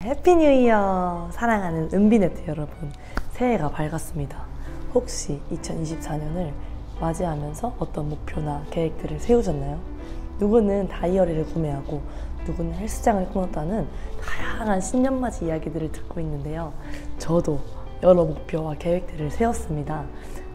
해피 뉴 이어! 사랑하는 은비네트 여러분, 새해가 밝았습니다. 혹시 2024년을 맞이하면서 어떤 목표나 계획들을 세우셨나요? 누구는 다이어리를 구매하고 누구는 헬스장을 끊었다는 다양한 신년맞이 이야기들을 듣고 있는데요. 저도 여러 목표와 계획들을 세웠습니다.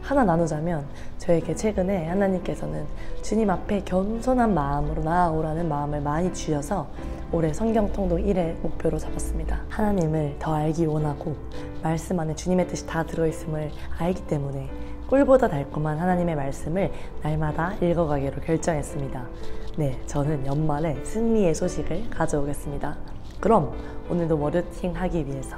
하나 나누자면 저에게 최근에 하나님께서는 주님 앞에 겸손한 마음으로 나아오라는 마음을 많이 주셔서 올해 성경통독 1회 목표로 잡았습니다. 하나님을 더 알기 원하고 말씀 안에 주님의 뜻이 다 들어있음을 알기 때문에 꿀보다 달콤한 하나님의 말씀을 날마다 읽어가기로 결정했습니다. 네, 저는 연말에 승리의 소식을 가져오겠습니다. 그럼 오늘도 워르팅 하기 위해서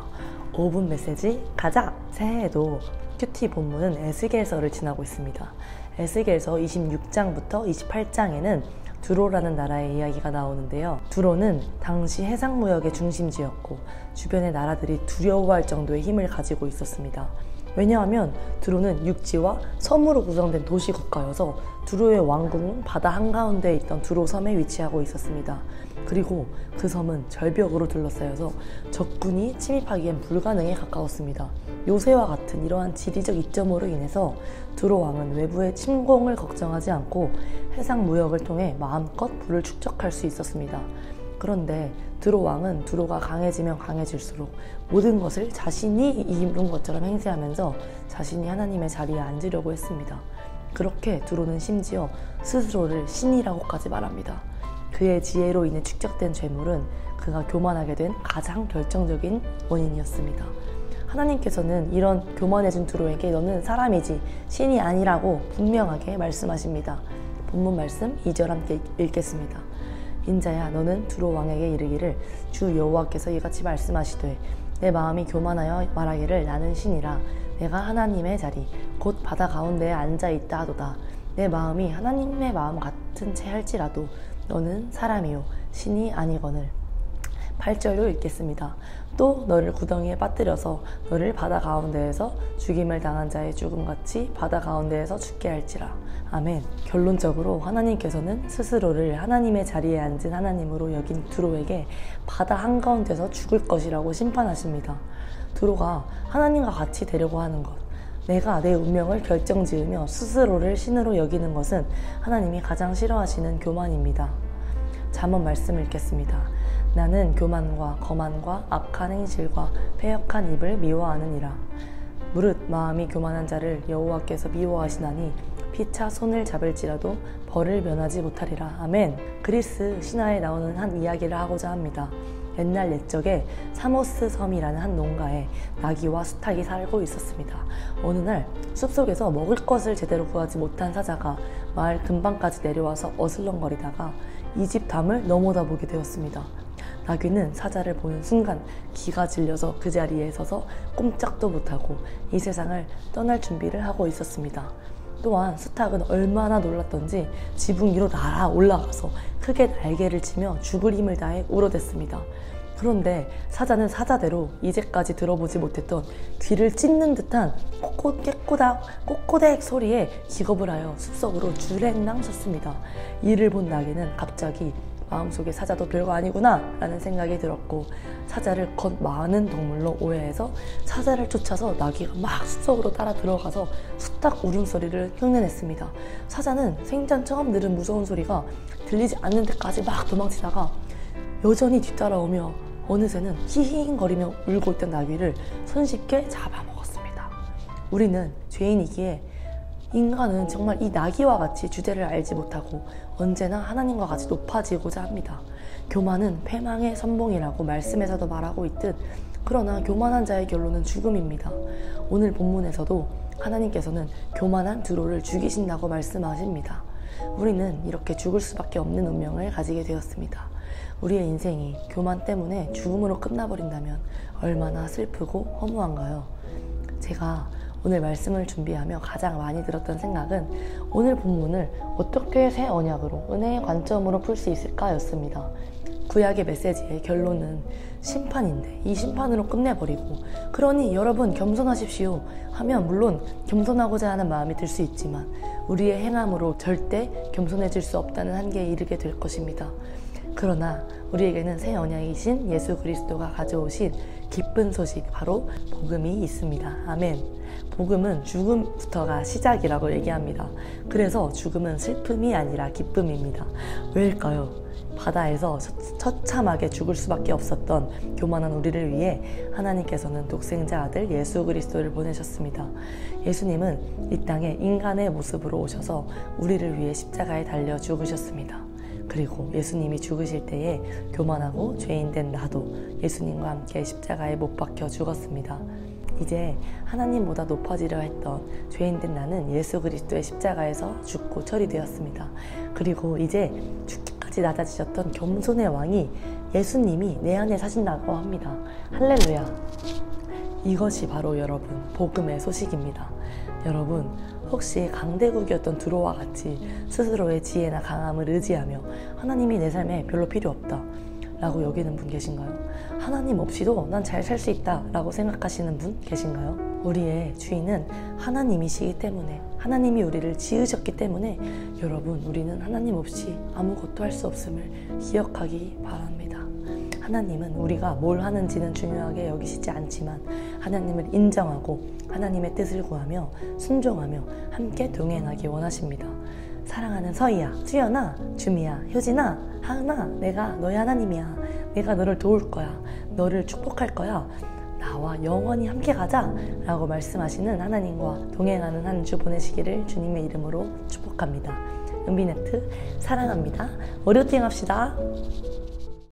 5분 메시지 가자! 새해에도 큐티 본문은 에스겔서를 지나고 있습니다. 에스겔서 26장부터 28장에는 두로라는 나라의 이야기가 나오는데요. 두로는 당시 해상무역의 중심지였고 주변의 나라들이 두려워할 정도의 힘을 가지고 있었습니다. 왜냐하면 두로는 육지와 섬으로 구성된 도시국가여서 두로의 왕궁은 바다 한가운데에 있던 두로 섬에 위치하고 있었습니다. 그리고 그 섬은 절벽으로 둘러싸여서 적군이 침입하기엔 불가능에 가까웠습니다. 요새와 같은 이러한 지리적 이점으로 인해서 두로 왕은 외부의 침공을 걱정하지 않고 해상 무역을 통해 마음껏 부를 축적할 수 있었습니다. 그런데 두로 왕은 두로가 강해지면 강해질수록 모든 것을 자신이 이룬 것처럼 행세하면서 자신이 하나님의 자리에 앉으려고 했습니다. 그렇게 두로는 심지어 스스로를 신이라고까지 말합니다. 그의 지혜로 인해 축적된 죄물은 그가 교만하게 된 가장 결정적인 원인이었습니다. 하나님께서는 이런 교만해진 두로에게 너는 사람이지 신이 아니라고 분명하게 말씀하십니다. 본문 말씀 2절 함께 읽겠습니다. 인자야, 너는 두로 왕에게 이르기를 주 여호와께서 이같이 말씀하시되 내 마음이 교만하여 말하기를 나는 신이라 내가 하나님의 자리 곧 바다 가운데에 앉아있다 하도다. 내 마음이 하나님의 마음 같은 채 할지라도 너는 사람이요 신이 아니거늘. 8절로 읽겠습니다. 또 너를 구덩이에 빠뜨려서 너를 바다 가운데에서 죽임을 당한 자의 죽음같이 바다 가운데에서 죽게 할지라. 아멘. 결론적으로 하나님께서는 스스로를 하나님의 자리에 앉은 하나님으로 여긴 두로에게 바다 한가운데서 죽을 것이라고 심판하십니다. 두로가 하나님과 같이 되려고 하는 것, 내가 내 운명을 결정지으며 스스로를 신으로 여기는 것은 하나님이 가장 싫어하시는 교만입니다. 잠언 말씀 읽겠습니다. 나는 교만과 거만과 악한 행실과 패역한 입을 미워하느니라. 무릇 마음이 교만한 자를 여호와께서 미워하시나니 피차 손을 잡을지라도 벌을 면하지 못하리라. 아멘. 그리스 신화에 나오는 한 이야기를 하고자 합니다. 옛날 옛적에 사모스 섬이라는 한 농가에 나귀와 수탉이 살고 있었습니다. 어느 날 숲속에서 먹을 것을 제대로 구하지 못한 사자가 마을 근방까지 내려와서 어슬렁거리다가 이 집 담을 넘어다 보게 되었습니다. 나귀는 사자를 보는 순간 기가 질려서 그 자리에 서서 꼼짝도 못하고 이 세상을 떠날 준비를 하고 있었습니다. 또한 수탉은 얼마나 놀랐던지 지붕 위로 날아 올라가서 크게 날개를 치며 죽을 힘을 다해 울어댔습니다. 그런데 사자는 사자대로 이제까지 들어보지 못했던 귀를 찢는 듯한 꼬꼬댁 소리에 기겁을 하여 숲속으로 줄행랑 섰습니다. 이를 본 나귀는 갑자기 마음속에 사자도 별거 아니구나 라는 생각이 들었고 사자를 겉 많은 동물로 오해해서 사자를 쫓아서 나귀가 막 숲속으로 따라 들어가서 수탉 울음소리를 흉내냈습니다. 사자는 생전 처음 들은 무서운 소리가 들리지 않는 데까지 막 도망치다가 여전히 뒤따라오며 어느새는 히히거리며 울고 있던 나귀를 손쉽게 잡아먹었습니다. 우리는 죄인이기에 인간은 정말 이 나귀와 같이 주제를 알지 못하고 언제나 하나님과 같이 높아지고자 합니다. 교만은 패망의 선봉이라고 말씀에서도 말하고 있듯 그러나 교만한 자의 결론은 죽음입니다. 오늘 본문에서도 하나님께서는 교만한 두로를 죽이신다고 말씀하십니다. 우리는 이렇게 죽을 수밖에 없는 운명을 가지게 되었습니다. 우리의 인생이 교만 때문에 죽음으로 끝나버린다면 얼마나 슬프고 허무한가요? 제가 오늘 말씀을 준비하며 가장 많이 들었던 생각은 오늘 본문을 어떻게 새 언약으로 은혜의 관점으로 풀 수 있을까 였습니다. 구약의 메시지의 결론은 심판인데 이 심판으로 끝내버리고 그러니 여러분 겸손하십시오 하면 물론 겸손하고자 하는 마음이 들 수 있지만 우리의 행함으로 절대 겸손해질 수 없다는 한계에 이르게 될 것입니다. 그러나 우리에게는 새 언약이신 예수 그리스도가 가져오신 기쁜 소식, 바로 복음이 있습니다. 아멘. 복음은 죽음부터가 시작이라고 얘기합니다. 그래서 죽음은 슬픔이 아니라 기쁨입니다. 왜일까요? 바다에서 처참하게 죽을 수밖에 없었던 교만한 우리를 위해 하나님께서는 독생자 아들 예수 그리스도를 보내셨습니다. 예수님은 이 땅에 인간의 모습으로 오셔서 우리를 위해 십자가에 달려 죽으셨습니다. 그리고 예수님이 죽으실 때에 교만하고 죄인된 나도 예수님과 함께 십자가에 못 박혀 죽었습니다. 이제 하나님보다 높아지려 했던 죄인된 나는 예수 그리스도의 십자가에서 죽고 처리되었습니다. 그리고 이제 죽기까지 낮아지셨던 겸손의 왕이 예수님이 내 안에 사신다고 합니다. 할렐루야. 이것이 바로 여러분 복음의 소식입니다. 여러분 혹시 강대국이었던 두로와 같이 스스로의 지혜나 강함을 의지하며 하나님이 내 삶에 별로 필요 없다 라고 여기는 분 계신가요? 하나님 없이도 난 잘 살 수 있다 라고 생각하시는 분 계신가요? 우리의 주인은 하나님이시기 때문에, 하나님이 우리를 지으셨기 때문에 여러분 우리는 하나님 없이 아무것도 할 수 없음을 기억하기 바랍니다. 하나님은 우리가 뭘 하는지는 중요하게 여기시지 않지만 하나님을 인정하고 하나님의 뜻을 구하며 순종하며 함께 동행하기 원하십니다. 사랑하는 서희야, 수연아, 주미야, 효진아, 하은아, 내가 너의 하나님이야. 내가 너를 도울 거야. 너를 축복할 거야. 나와 영원히 함께 가자 라고 말씀하시는 하나님과 동행하는 한 주 보내시기를 주님의 이름으로 축복합니다. 은비네트 사랑합니다. 월요팅 합시다.